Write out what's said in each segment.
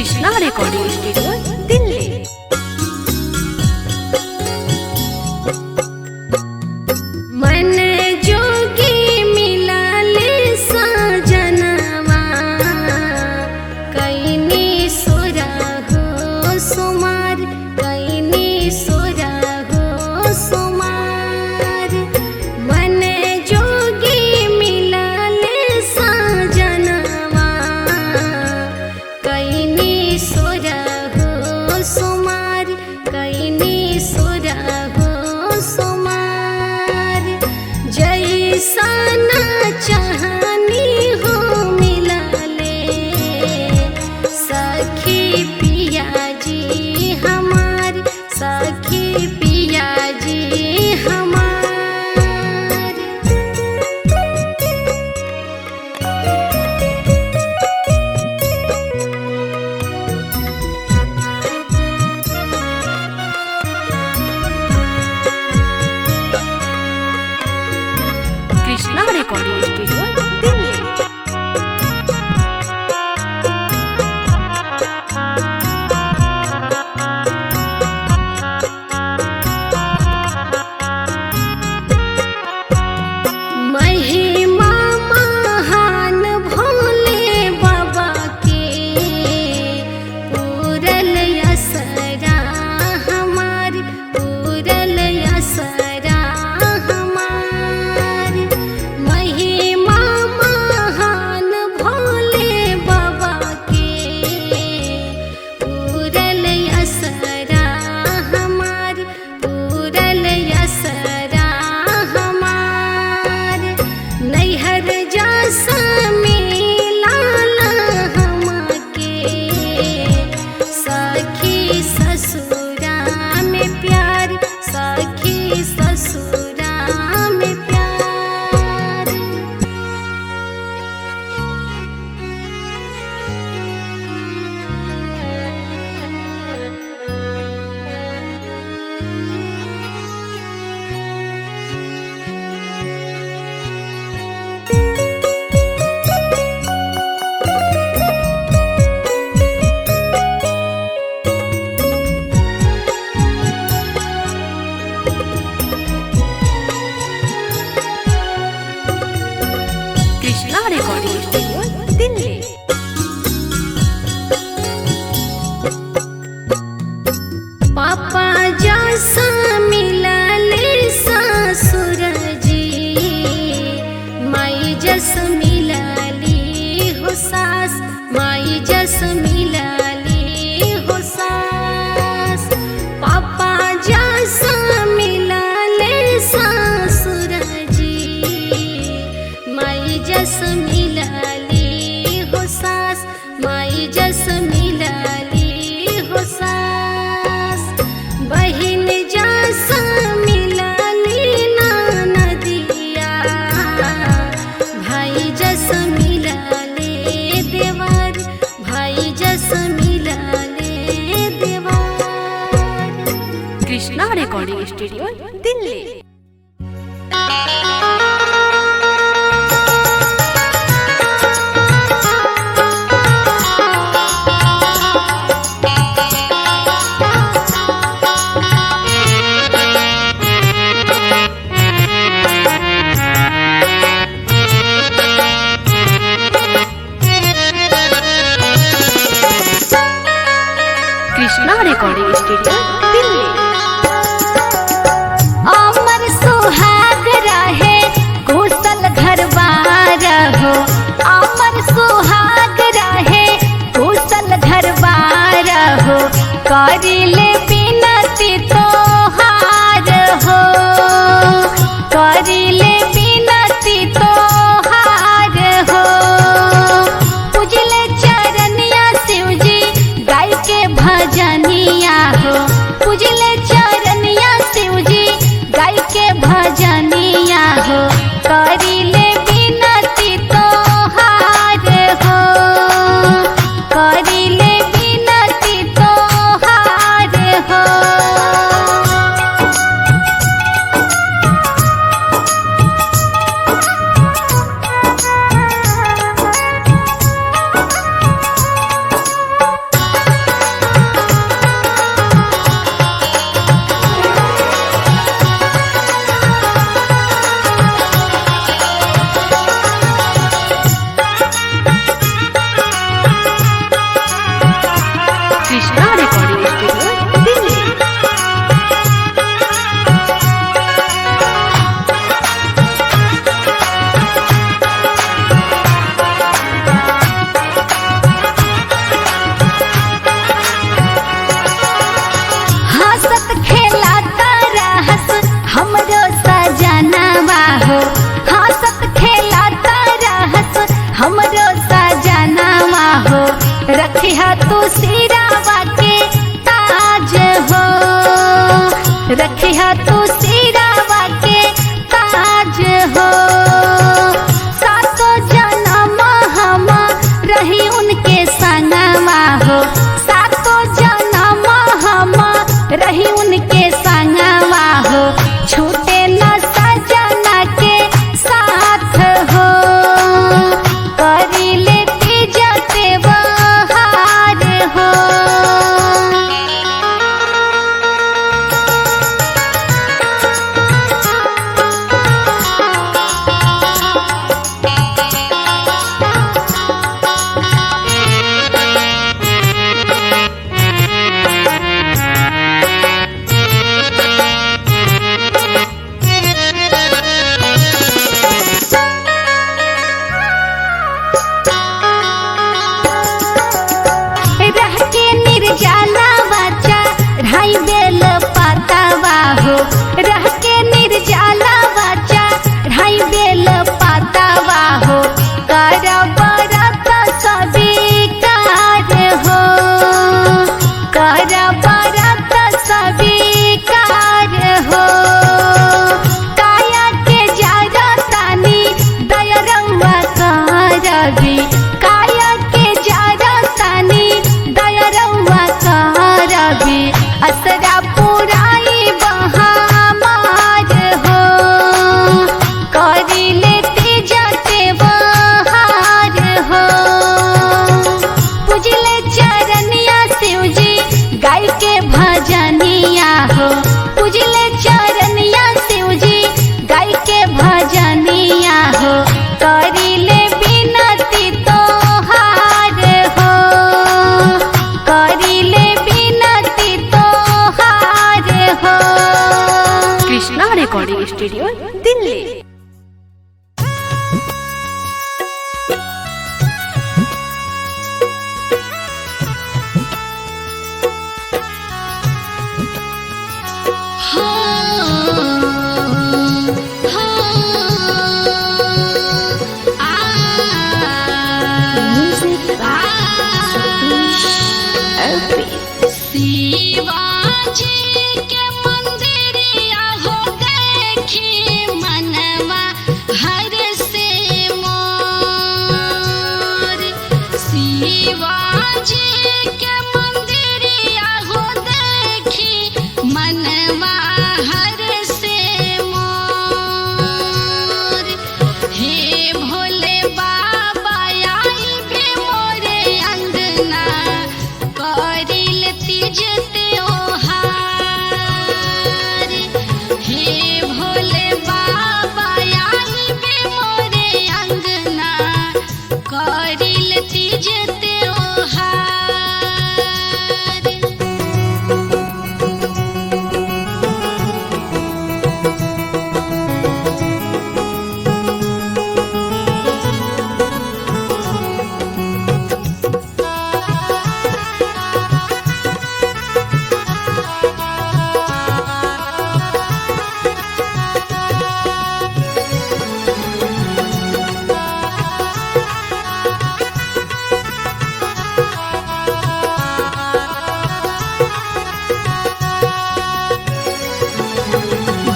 Krishna recording studio Delhi. मन जोगी मिला ले सजनवा, कईनी सोरा हो सुमार, कईनी सोरा हो सुमार। मन जोगी मिला ले सजनवा, कईनी सोरा हो सुमार, कईनी सोरा हो सुमार। जैसा ना चाहनी हो मिला ले सखी पिया जी हमार, सखी पिया जी हमार। Krishna recording studio Delhi. महिमा महान भोले बाबा के, पूरल असरा हमार, पूरल असरा हमार। महिमा महान भोले बाबा के, पूरल असरा हमार, पूरल असरा हमार। नैहर जैसा मिलाला हमके, सखी ससुरा में प्यार, सखी ससुरा में प्यार। Krishna recording studio Delhi. पापा जैसा मिला ले ससुर जी, माई जस मिला ली हो सास, माई जस मिला ली हो सास। पापा जैसा मिला ले ससुर जी, माई जस मिला ली हो सास, माई जस मिला ली हो सास। बहिन जैसा मिला ली ननदिया, भाई जस मिला ले देवर, भाई जस मिला ले देवर। Krishna recording studio Delhi. Krishna recording studio Delhi. अमर सुहाग रहे कुशल घरबार हो, अमर सुहाग रहे कुशल घरबार हो। करिले बिनती तोहार हो, करिले बिनती तोहार हो। पूजले चरनिया शिवजी गाय के भजनिया हो, पूजले चरनिया शिवजी गाय के भजनिया हो। करिले बिनती तोहार हो, करिले बिनती तोहार हो। रखिया तू सिरावा के ताज हो, रखिया तू सिरावा के ताज हो। सातों जन्म हम रही उनके संगवा हो, सातों जन्म हम रही उनके संगवा हो। छूटे न सजना के साथ हो, करी लेती जाते बहार हो। रह के निर्जला बच्चा ढाई बेल पातावा हो, रह के निर्जला बच्चा ढाई बेल पातावा हो। कर बरत स्वीकार हो, कर बरत स्वीकार हो। काया के जरतानी दया रउआ करबी, काया के जरतानी दया रउआ करबी। असरा पुराई बहामार हो, करी लेती जाते बहार हो। पूजले चरनिया शिवजी गाय के भजनिया हो, पूजले चरनिया शिवजी गाय के भजनिया हो। करी ले बिनती तोहार हो, करी ले बिनती तोहार हो। Krishna recording studio Delhi. शिवाजी के मंदिरिया हो देखी मनवा हर से मोर। शिवाजी के मंदिरिया हो देखी मनवा हर से मोर। हे भोले बाबा आई भी मोरे अंगना, करिल तीज त्योहार। हे भोले बाबा आई भी मोरे अंगना, करिल तीज त्योहार।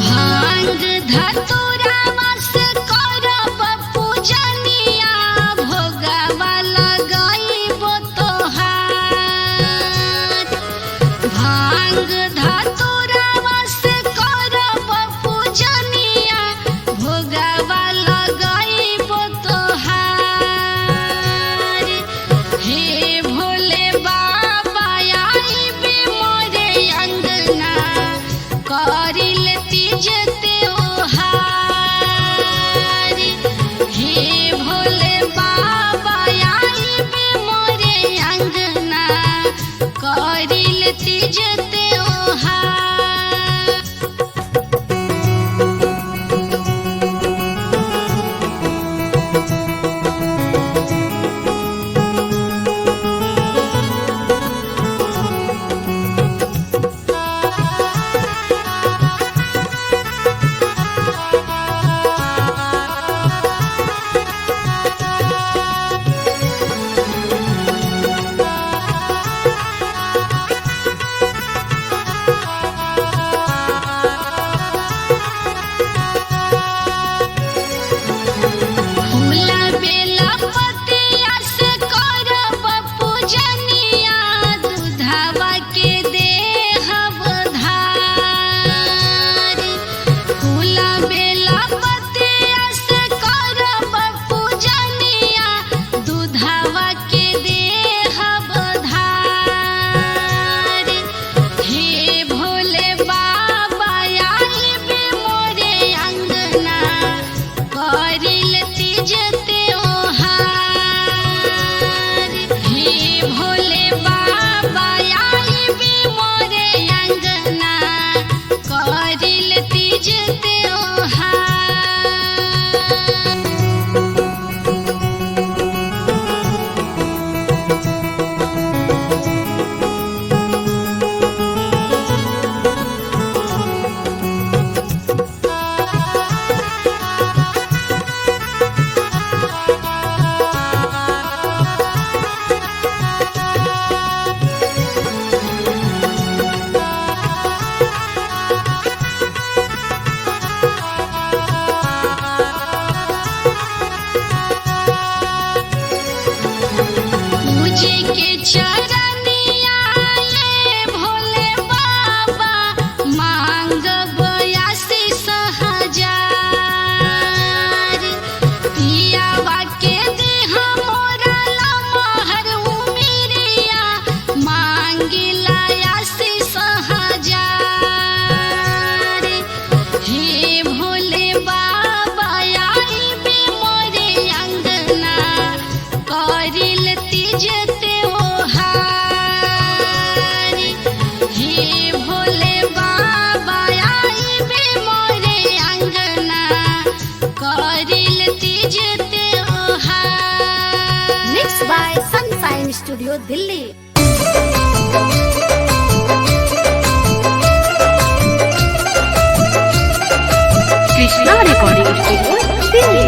भांग धतूरा वास करब पूजनिया, भोगवा लगाइबो तोहार। भांग धतूरा वास करब पूजनिया, भोगवा लगाइबो तोहार। हे भोले बाबा आई भी मोरे अंगना, करिल तीज त्योहार। हे भोले बाबा आई भी मोरे अंगना, करिल तीज त्योहार। के चरनिया ये भोले बाबा मांगब आशीष हजार। पियावा के देह मोरा लमहर उमिरिया मांगिला आशीष हजार। हे भोले बाबा आइबे मोरे अंगना करिल तीज त्योहार। हे भोले बाबा आइबे मोरे अंगना करिल तीज त्योहार। Mix by sunshine studio Delhi. Krishna recording studio Delhi.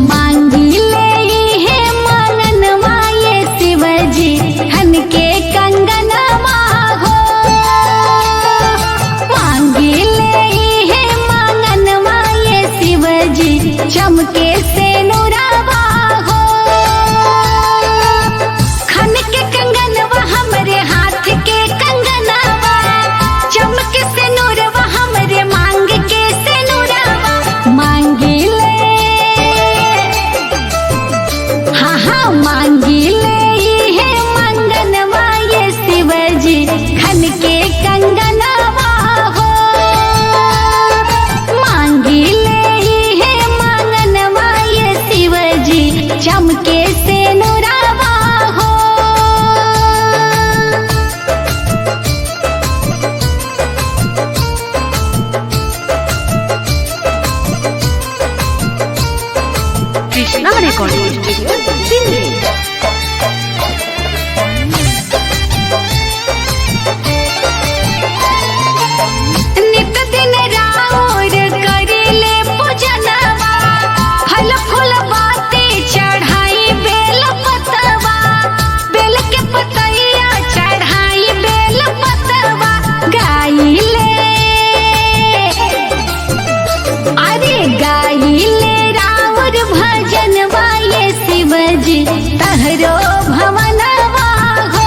मांगिले हे मननवा ये शिवजी हन के कंगनवा हो। मांगिले हे मननवा ये शिवजी चमके से नुरावा हो। खन के कंगनवा हमरे हाथ के कंगनवा चमके से नुरवा हमरे मांग के से नुरवा। मांगिले हाँ हाँ मांगिले हे मंगनवा ये शिवजी खन के कंगनवा हो। मांगिले हे मंगनवा ये शिवजी चमके से नुरावा हो। Krishna recording studio Delhi. नित दिन राउर करिले पूजनवा फल फूल बाती चढ़ाई बेल पतवा। बेल के पतैया चढ़ाई बेल पतवा गाइले अरे गाइले राउर भजनवा ये शिवजी तहरो भवनवा हो।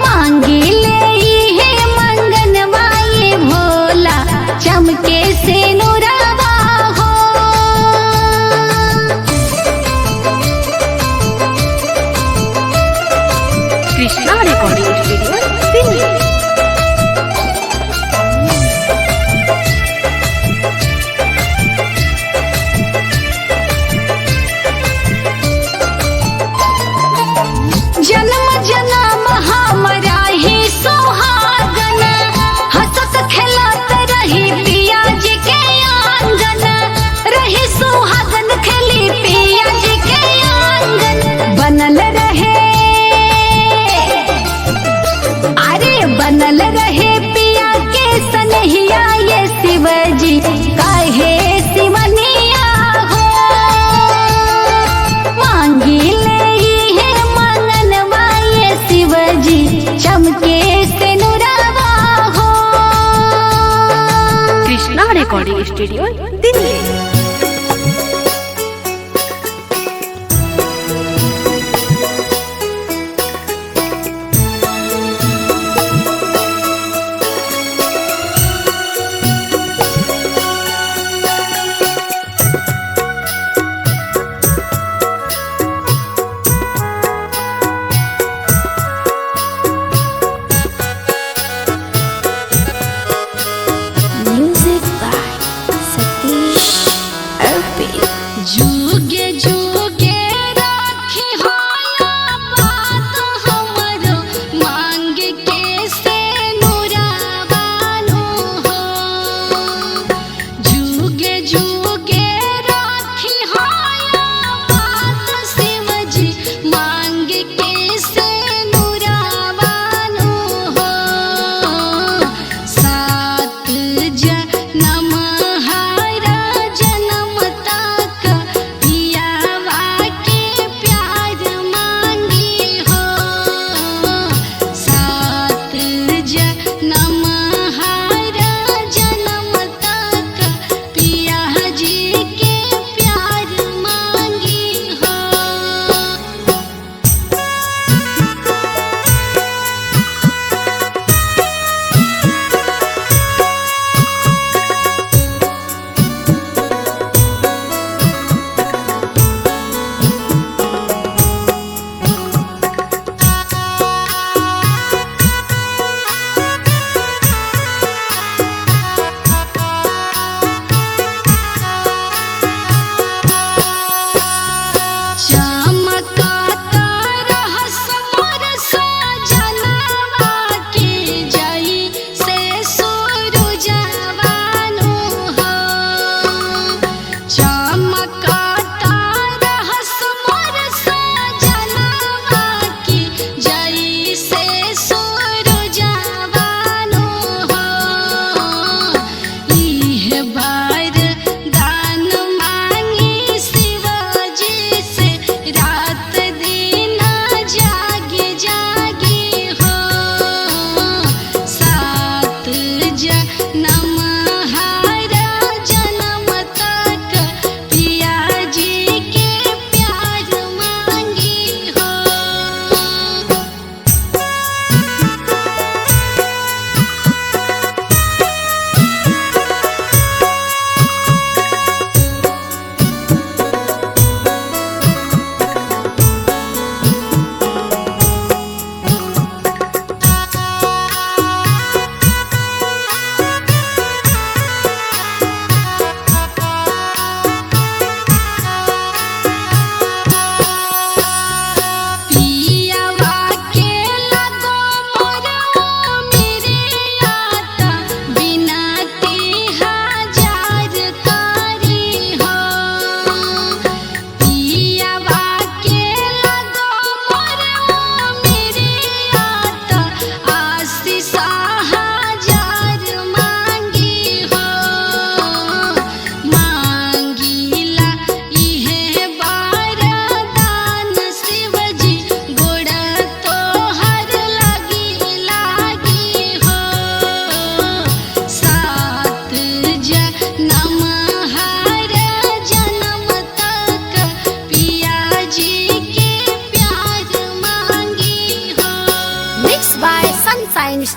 मांगिले हे मंगनवा ये भोला चमके से नुरवा हो। Krishna recording studio Delhi. जन्म जन्म हमरा ही सुहागन हंसत खेलत रही पिया जी के आंगन। रही सुहागन खेली पिया जी के आंगन बनल रहे अरे बनल रहे पिया के सनहिया ये शिवजी काहे शिवनिया हो। मांगिले हे मंगनवा ये शिवजी चमके से नुरवा हो। Krishna recording studio Delhi. Music by Satish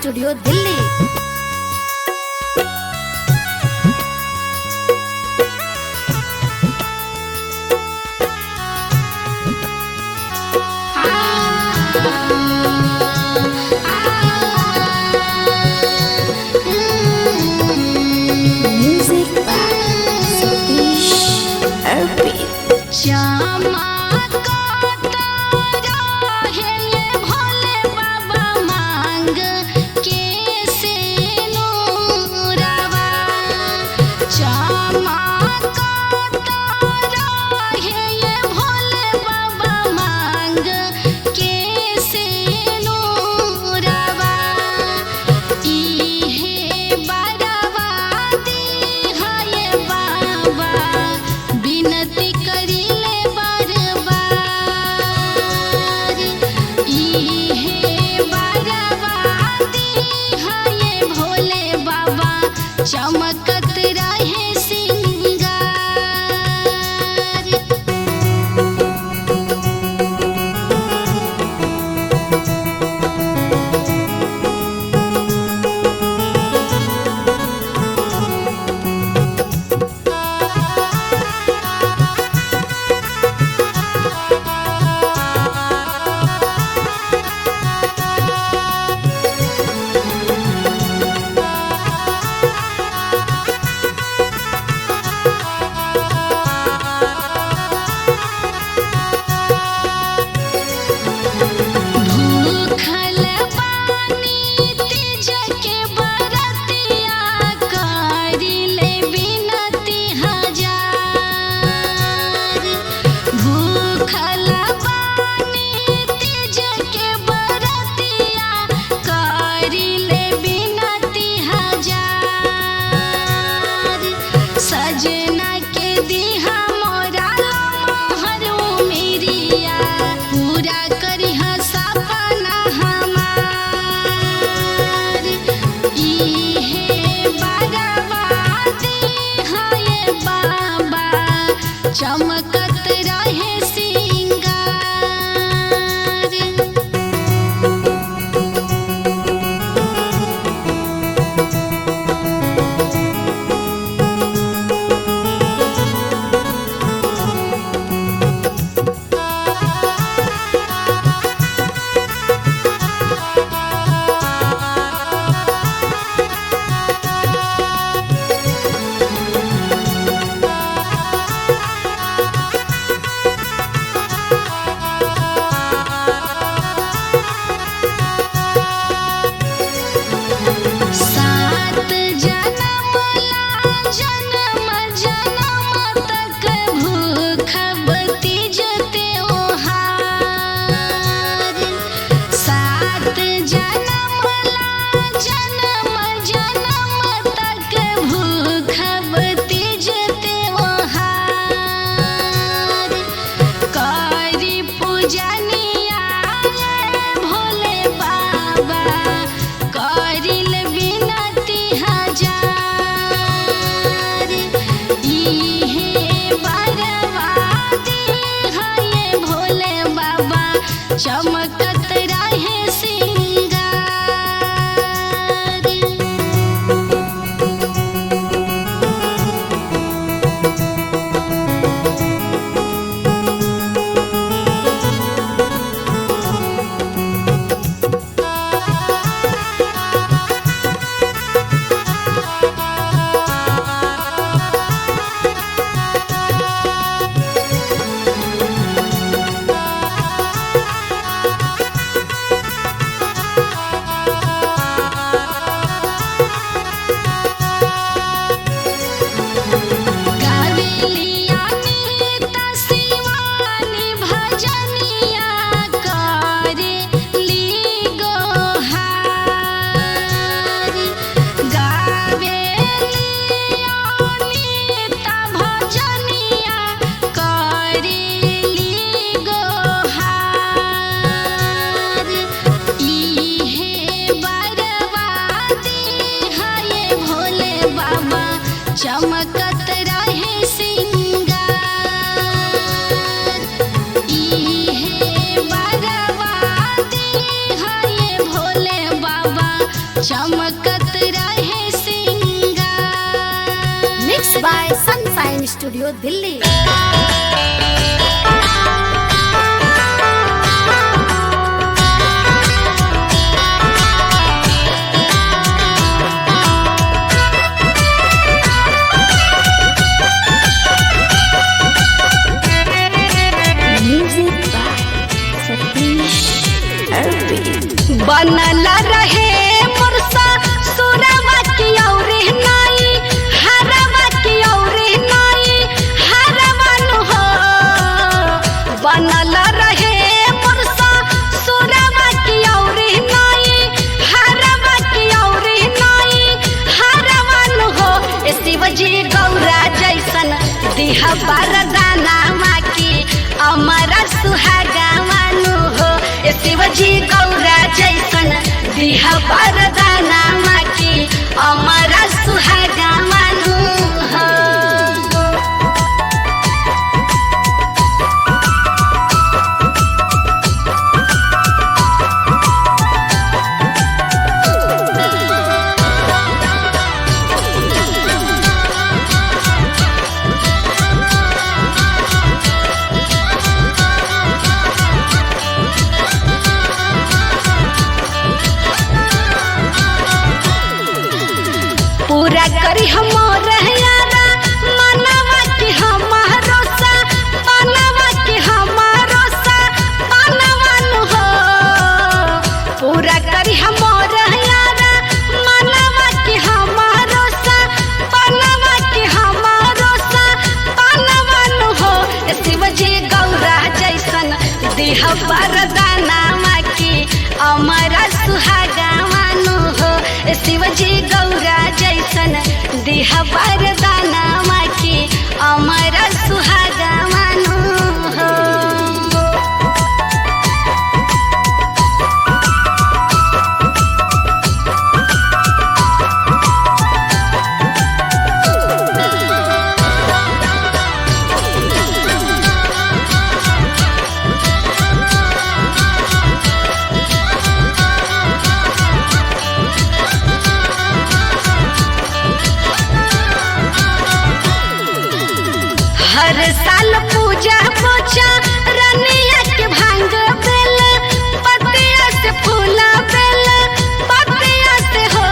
studio Delhi. चमकत रहे सिंगार। चमकत रहे सिंगार। चमकत रहे सिंगार। चमकत रहे सिंगार। इहे बरवाती है ये भोले बाबा स्टूडियो दिल्ली। बनल रहे मुरसा सुरवा की और नाई हरवा की और नाई हरवन हो। बनल रहे मुरसा सुरवा की और नाई हरवा की और नाई हरवन हो। शिवजी गौरा जैसन दिह वरदाना माँ की अमर सुहागवानु हो। शिवजी गौरा जैसन दिह वरदाना माँ की अमर सुहागवानु हो। पूरा करी हमर यारा मनवा के हमारो सा बनवा के हमारो सा बनवन हो। पूरा करी हमर यारा मनवा के हमारो सा बनवा के हमारो सा बनवन हो। शिवजी गौरा जैसन दिह वरदाना माँ की अमर सुहागवानु हो। शिवजी गौरा जैसन दिह वरदाना माँ की अमर सुहागवानु हो। हर साल पूजा पोछा रनिया के भांग बेल पतिया से फूला बेल पतिया से हो।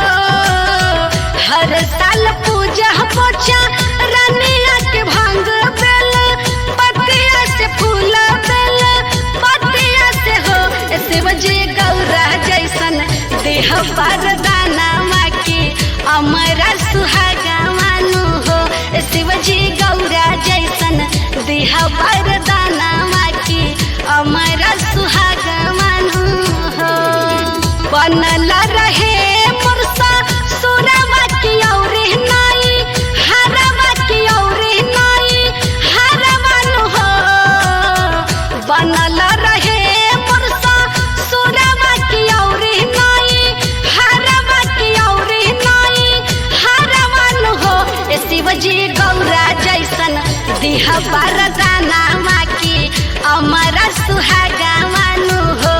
हर साल पूजा पोछा रनिया के भांग बेल पतिया से फूला बेल पतिया से हो। शिवजी गौरा जैसन देह वरदाना माँ की अमर सुहागवानु हो। शिवजी गौरा जैसन देह वरदाना माँ की अमर सुहागवानु हो। बनल रहे मुरसा सुरवा की और नाई हरवा की और नाई हरवन हो। बनल रहे मुरसा सुरवा की और नाई हरवा की और नाई हरवन हो। शिवजी गौरा जैसन दिह वरदाना माँ की अमर सुहागवानु हो।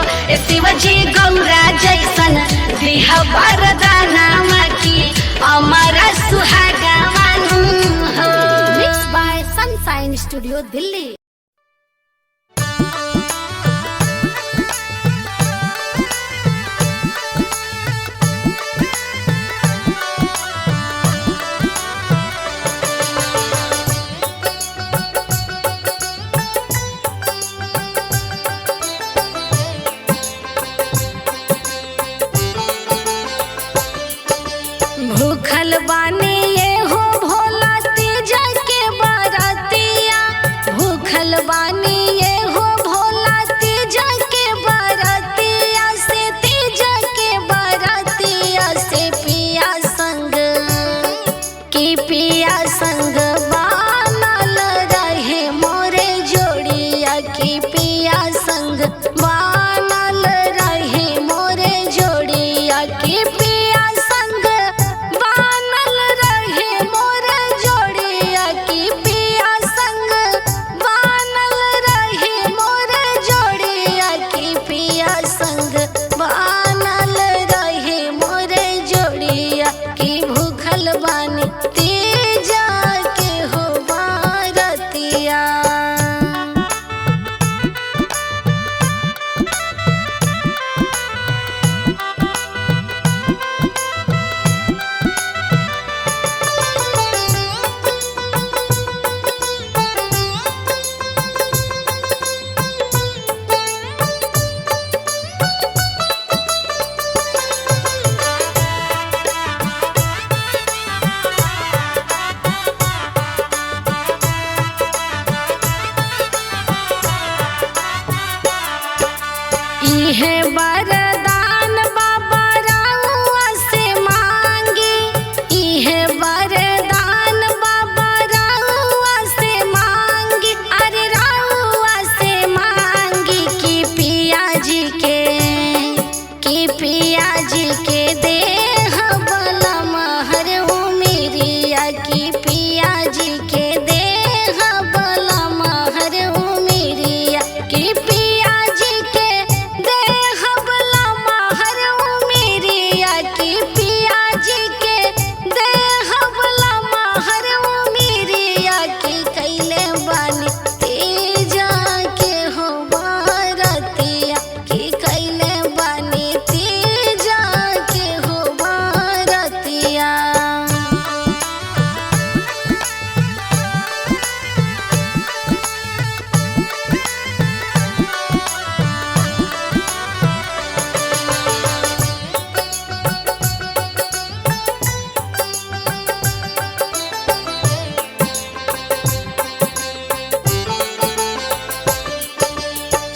शिवजी गौरा जैसन दिह वरदाना माँ की अमर सुहागवानु हो। Mix by sunshine studio Delhi. भूखल बानी ये हो भोला तीजा के बरतिया। भूखल बानी ये हो भोला तीजा के बरतिया से तीजा के बरतिया से पिया संग की पिया संग बनल रहे मोरे जोड़िया की पिया संग बनल रहे मोरे जोड़िया की पिया संग बनल रहे मोरे जोड़िया की पिया संग बनल रहे मोरे जोड़िया की पिया संग बनल रहे मोरे जोड़िया की भूखल बानी तीजा के हो।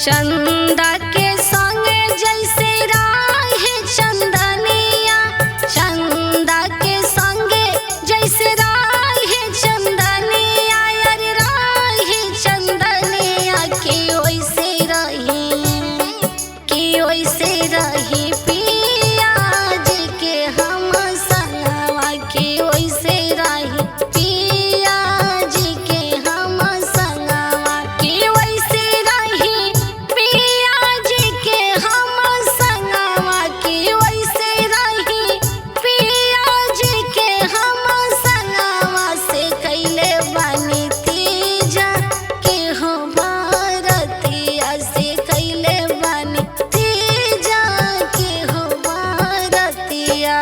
चंदा के संगे जैसे राहे चंदनिया, चंदा के संगे जैसे राहे चंदनिया, अरे राहे चंदनिया की ओइसे रही, की ओइसे रही पिया जी के हम संगवा, की ओइसे रही पिया जी के हम संगवा, की ओइसे रही पिया जी के हम संगवा, की ओइसे रही पिया जी के हम संगवा, से कैले बानी तीजा के हो भारतिया, से कैले बानी तीजा के हो भारतिया।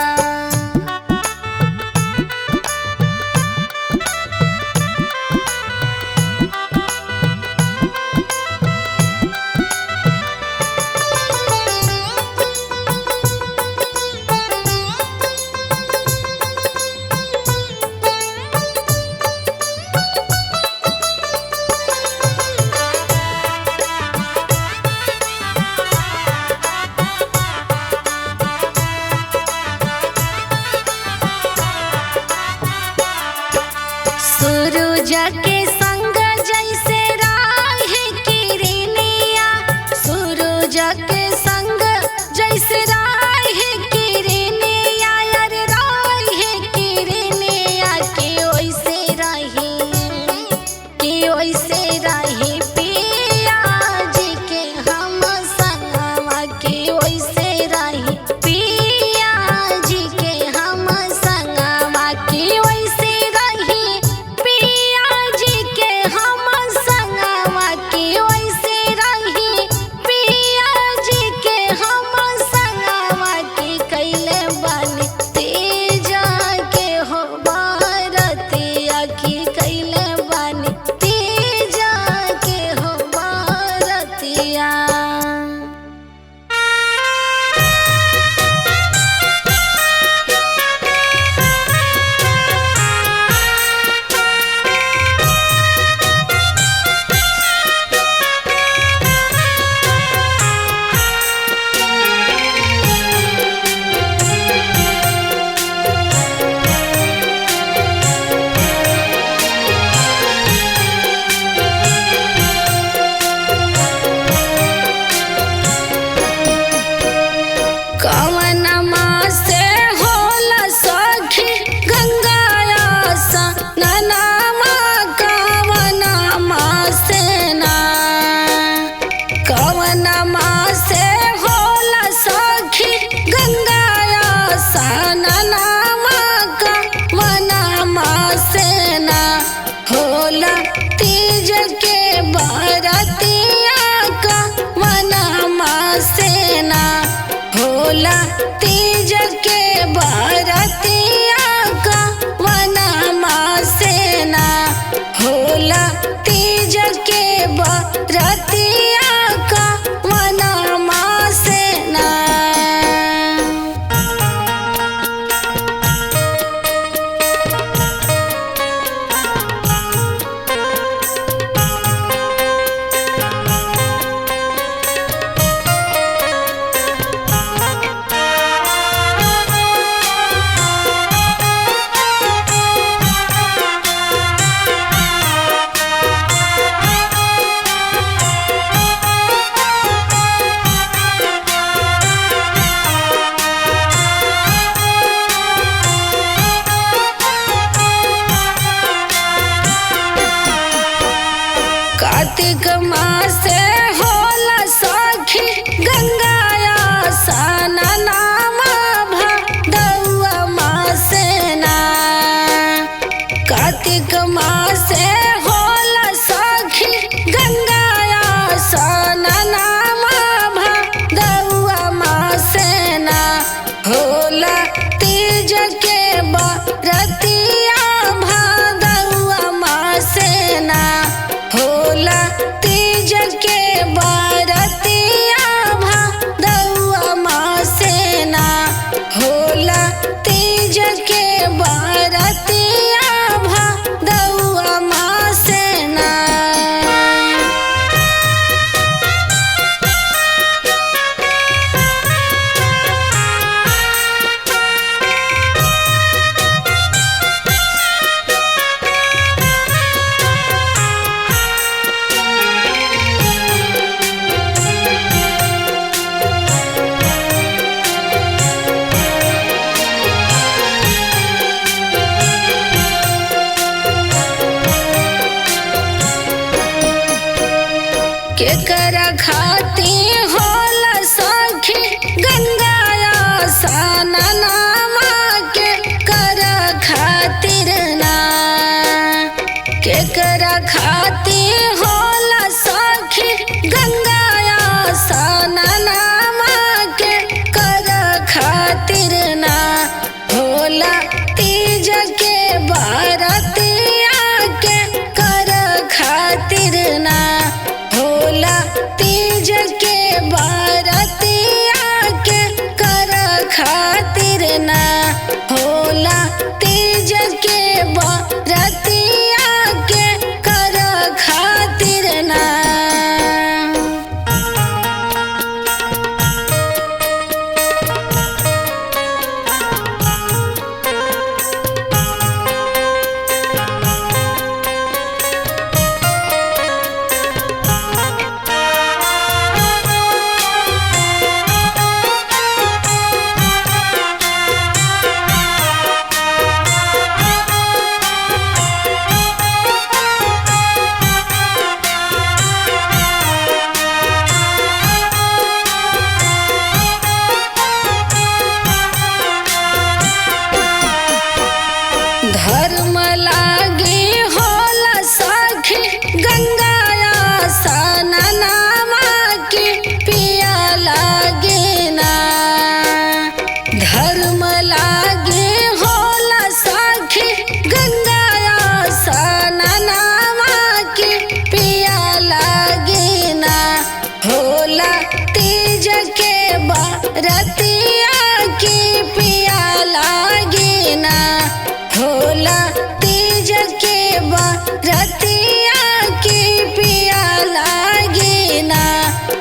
सूरज के संग जैसे राहे किरनिया, सूरज के संग जैसे राहे किरनिया, अरे राहे किरनिया की ओइसे रही, की ओइसे रही पिया जी के हम संगवा, की ओइसे रही पिया जी के हम संगवा, की ओइसे रही पिया जी के हम संगवा, की ओइसे रही पिया जी के हम संगवा, की कैले बानी तेजा के हो भारतिया, की कैले बानी तेजा के हो भारतिया। कवनमा से होला सखी गंगाया स्नानमा, कवनमा से ना, कवनमा से होला सखी गंगाया स्नानमा, कवनमा से ना, होला तीज के बरतिया, कवनमा से ना, होला तीज के बरतिया, कवनमा से ना, होला तीज के बरतिया, कवनमा से ना। कार्तिक मास होला सखी गंगाया स्नानमा, भदौआ मास ना, कार्तिक मास होला सखी गंगाया स्नानमा, भदौआ मास ना, होला तीज के बरतिया, भदौआ मास ना, होला तीज के बरतिया, भदौआ मास ना, होला तीज के बरतिया, भदौआ मास ना। केकरा खाती होला सखी गंगाया सननामा के कर खातिर ना होला तीज के बरतिया के कर खातिर ना होला तीज के बरतिया के कर खातिर ना होला तीज के बरतिया के कर खातिर ना। धर्म लागे होला सखी गंगाया सननामा के पिया लागे ना धर्म लागे होला सखी गंगाया सननामा के पिया लागे ना होला तीज के बरतिया के पिया लागे ना होला तीज के बरतिया के पिया लागे ना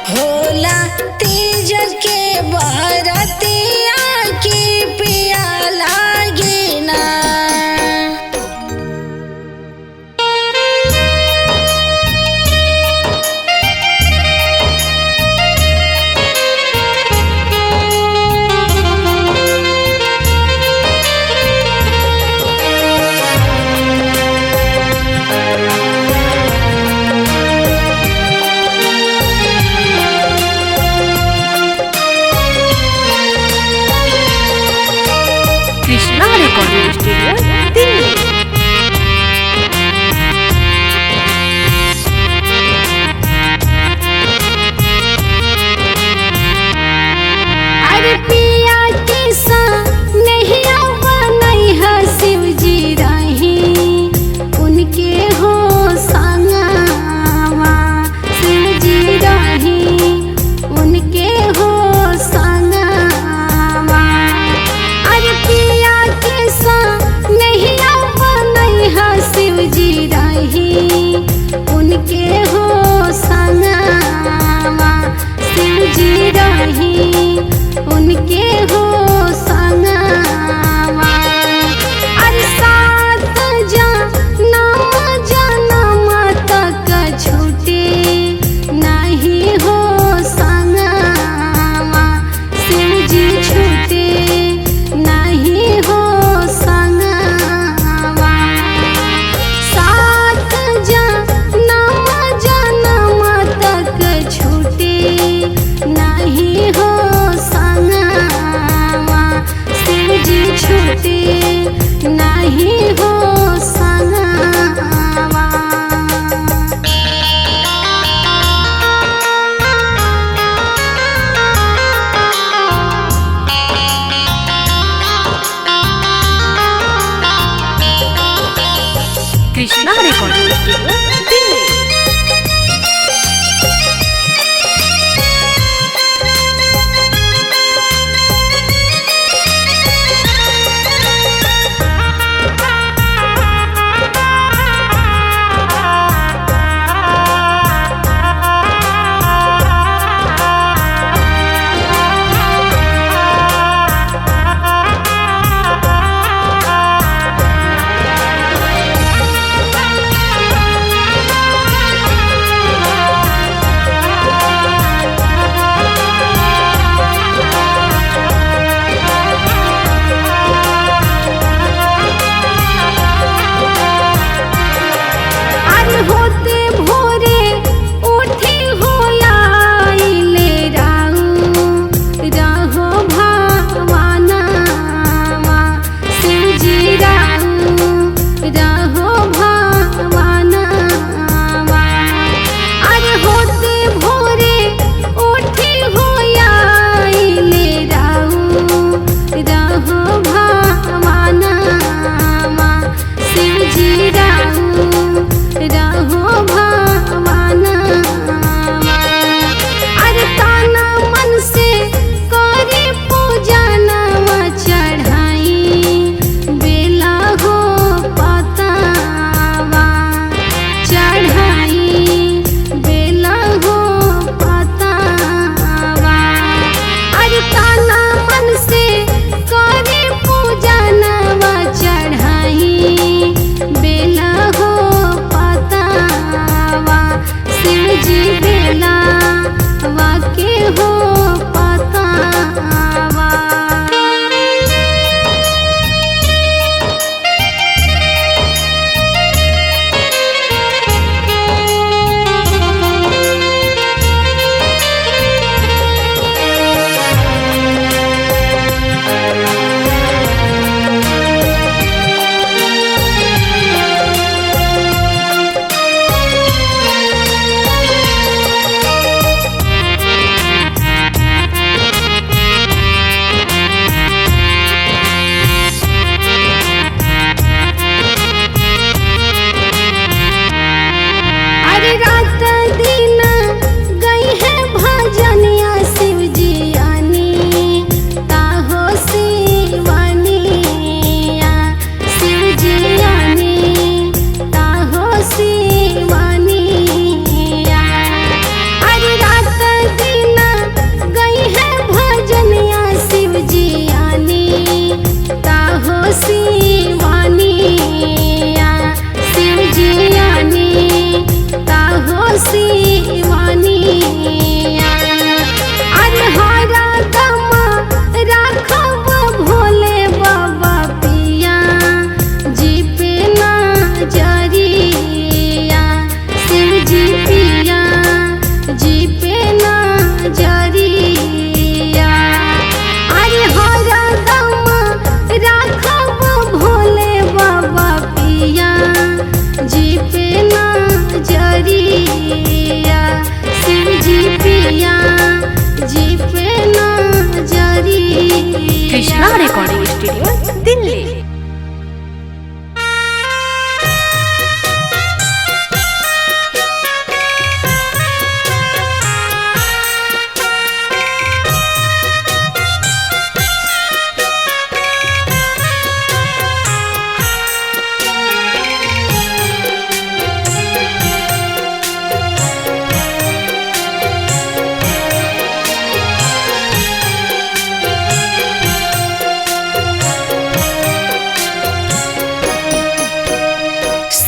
होला तीज के बरतिया के पिया लागे ना। Krishna recording studio Delhi. अरे पिया के संग नहीं बनई है शिव जी रही उनके हो संगवा शिव जी रही उनके हो संगवा। अरे पिया के संग नहीं बनई है शिव जी रही उनके हो संगवा शिव जी रही उनके हो संगवा। अरे सात जनम तक छूटे नहीं हो संगवा शिव जी छूटे नहीं हो संगवा। सात जनम तक छूटे नहीं हो संगवा शिव जी छूटे नहीं हो संगवा। Krishna recording studio Delhi.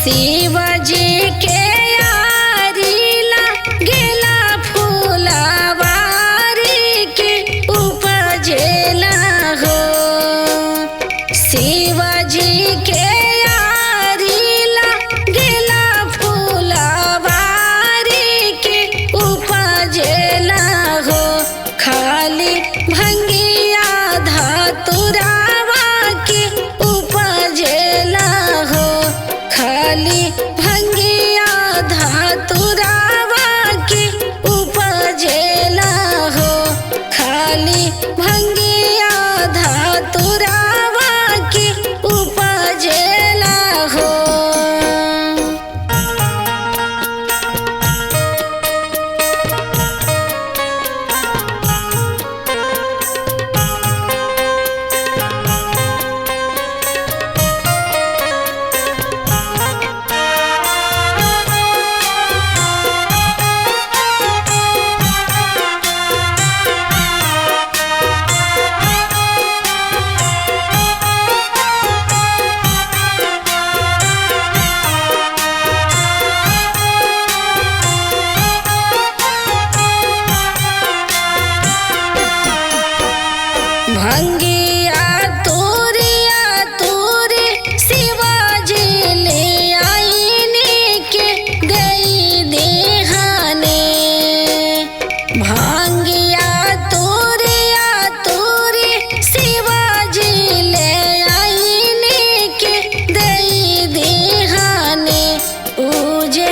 शिवजी के यारीला गेला फूलवारी के उपजेला हो। शिवजी के यारीला गेला फूलवारी के उपजेला हो। खाली भंगिया धतुरावा के उपजेला हो। खाली भंगिया धतुरावा के उपजेला हो। खाली भंगिया धतुरावा के उपजेला हो। भंगिया तोरिया तोरे शिवाजी ले आईने के दई देहाने। भांगिया तोरिया तोरे शिवाजी ले आईने के दई देहाने। पूजे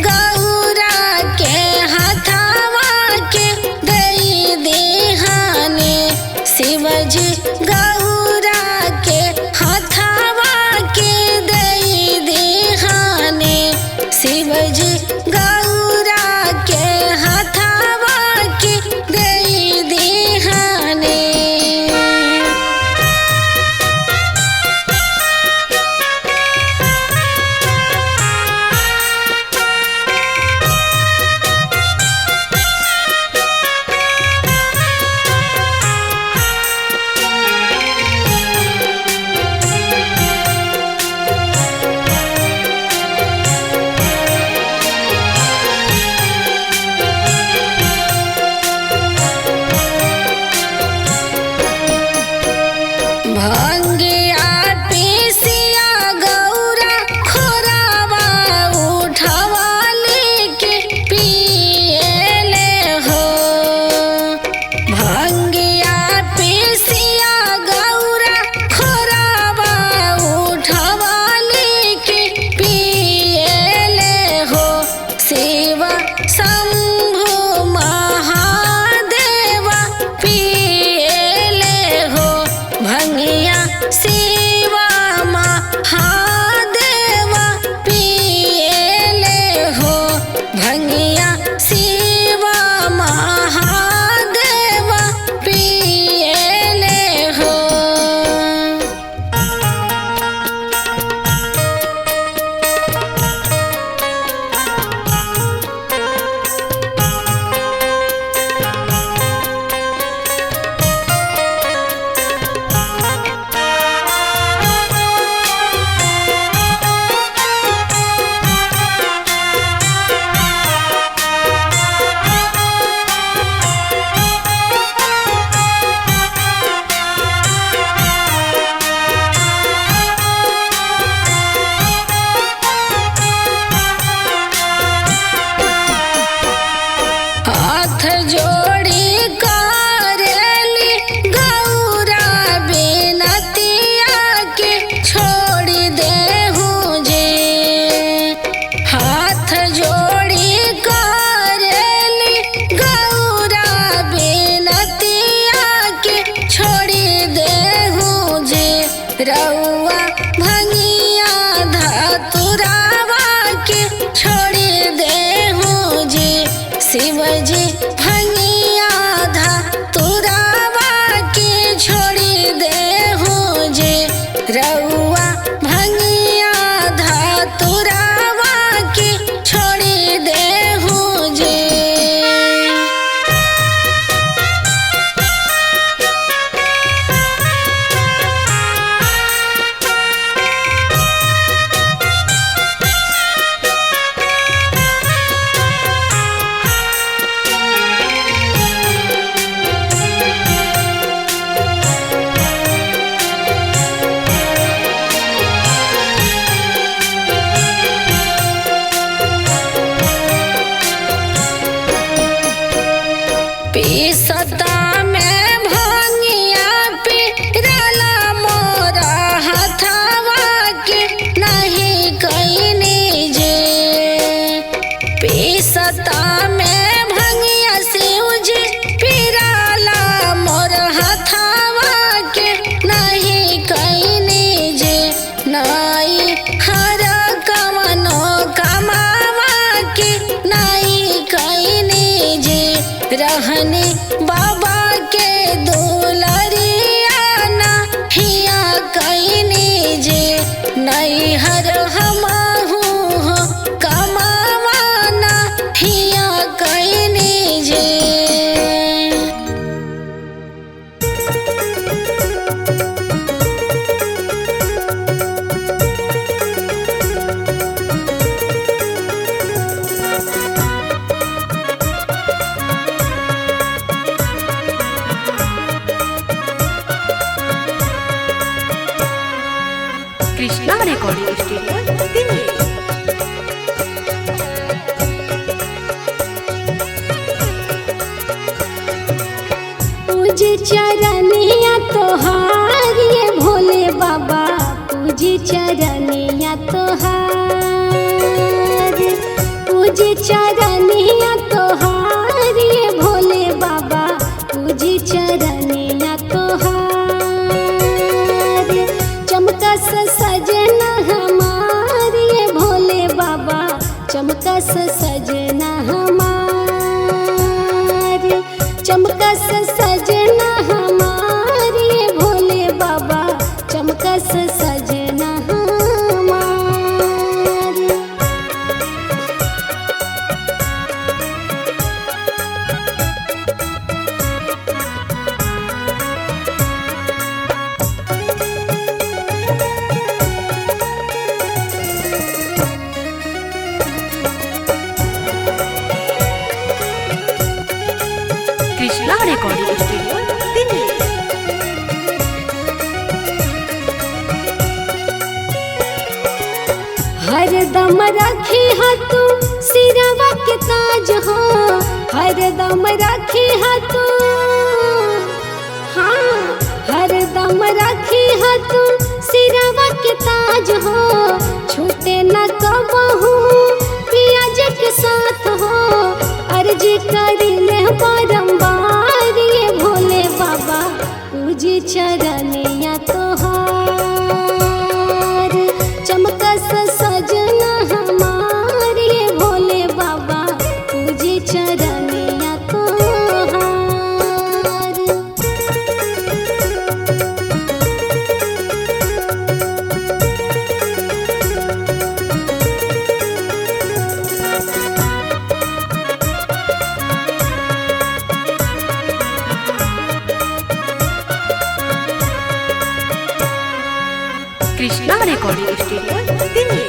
गौरा के हथावा के दई देहाने। शिवजी गौरा के हथावा के दई देहाने। शिवजी गौरा के हथावा के दई देहाने। भंगिया पीसिया गौरा खोरावा उठावा लेके पिएले हो। भंगिया पीसिया गौरा खोरावा उठावा लेके पिएले हो। शिव शंभु महादेवा पिएले हो। भंगिया शिवा महादेवा पिएले हो। भंगिया शिवा महादेवा पिएले हो। हाथ जोड़ी करेली गौरा बिनतिया के छोड़ी देहूँ जे। हाथ जोड़ी करेली गौरा बिनतिया के छोड़ी देहूँ जे। रउआ भंगिया धतुरावा के छोड़ी देहूँ जे। शिवजी भंगिया धतुरावा के छोड़ी देहूँ जे। रउआ भंगिया धतुरावा के छोड़ी देहूँ जे। रहने बाबा के दुलरिया ना हिया कैनी जे नैहर हमहू हो कमावाना हिया कैनी जे। Krishna recording studio Delhi. पूजे चरनिया तोहार ये भोले बाबा, पूजे चरनिया तोहार, पूजे चरनिया तोहार ये भोले बाबा, पूजे चरनिया तोहार। चमकस सजना हमार ये भोले बाबा, चमकस सजना हमार, चमकस सजना हमार ये भोले बाबा, चमकस सजना हमार। Krishna recording studio Delhi. हरदम रखी है तू सिरवा के ताज हो, हरदम रखी है तू, हाँ हरदम रखी है तू सिरवा के ताज हो। छूटे न कबहू पिया जी के साथ हो, अर्जी करिले बारंबार ये भोले बाबा, पूजे चरनिया तोहार। चमकस सजना हमार ये भोले बाबा, पूजे चरनिया तोहार। Krishna recording studio Delhi.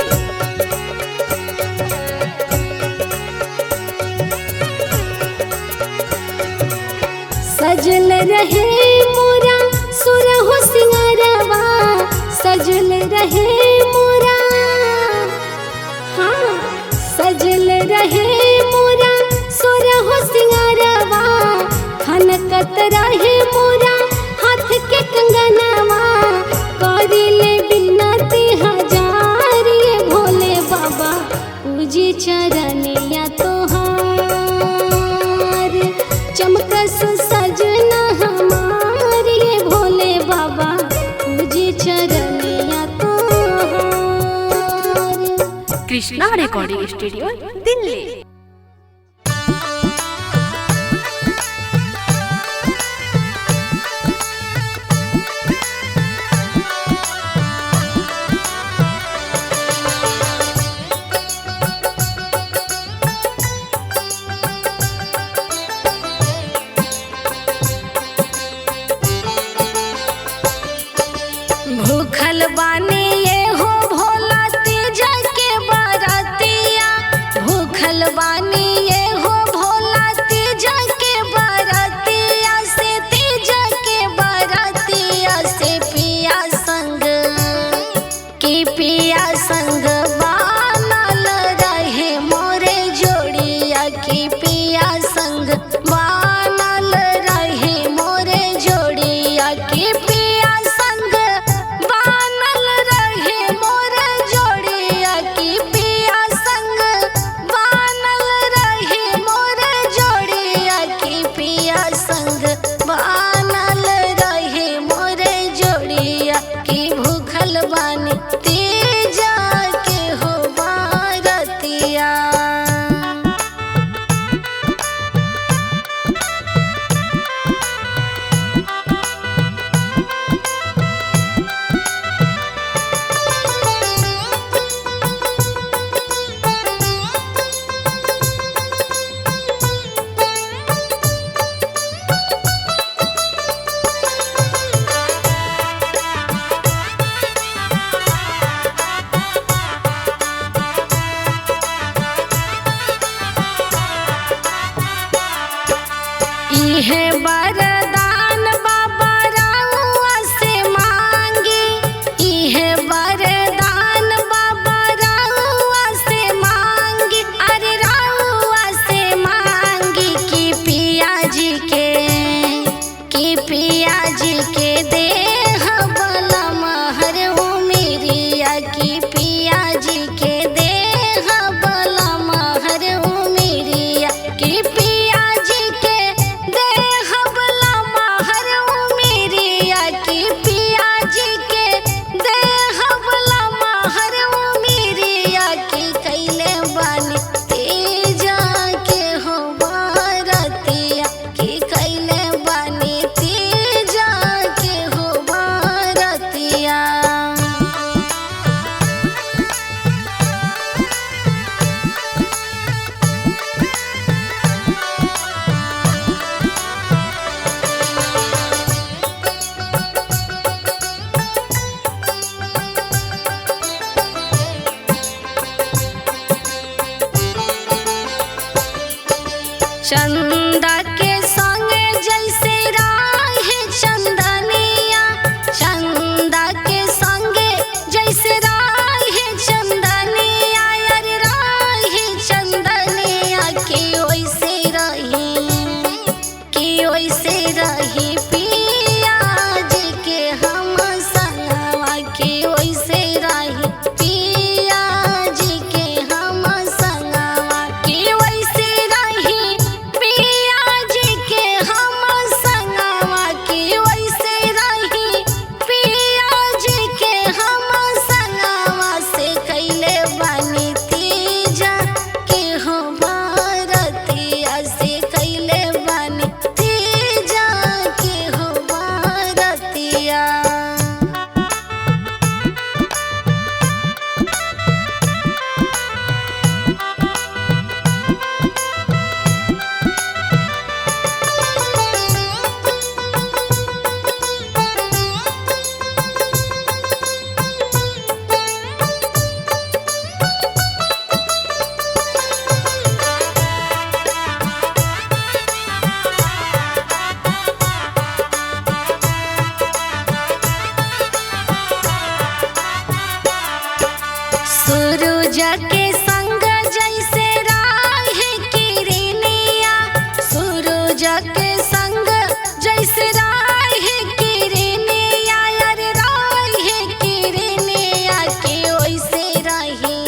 सजल रहे मोरा सुरहो सिंगारवा, सजल रहे मोरा, हाँ सजल रहे मोरा सुरहो सिंगारवा। खनकत रहे मोरा हाथ के कंगनवा, करिले बिनती हजार ये भोले बाबा, पूजे चरनिया तोहार। चमकस सजना हमार ये भोले बाबा, पूजे चरनिया तोहार। Krishna recording studio Delhi. भूखल बानी ये हो भोला तीज के बरतिया, भूखल बा इहे वरदान बाबा रउआ से मांगी, इहे वरदान बाबा रउआ से मांगी, अरे रउआ से मांगी कि पिया जी के देह बला महर उमिरिया, कि पिया जी के देह बला महर उमिरिया, कि पिया जी के देह बला महर उमिरिया, कि पिया जी के देह बला महर उमिरिया, कि कैले बानी तेजा के हो बारतिया, कि कैले बानी तेजा के हो बारतिया। चंदा के संग जैसे राहे चंदनिया, चंदा के संग जैसे राहे चंदनिया, अरे राहे चंदनिया, कि ओइसे रही पिया जी के हम संगवा, कि ओइसे रही पिया जी के हम संगवा, कि ओइसे रही पिया जी के हम संगवा, कि ओइसे रही पिया जी के हम संगवा, से कैले बानी तेजा के हो बारतिया, से कैले बानी तेजा के हो बारतिया। सूरज के संग जैसे राहे किरनिया, सूरज के संग जैसे राहे किरनिया, अरे राहे किरनिया, कि ओइसे रही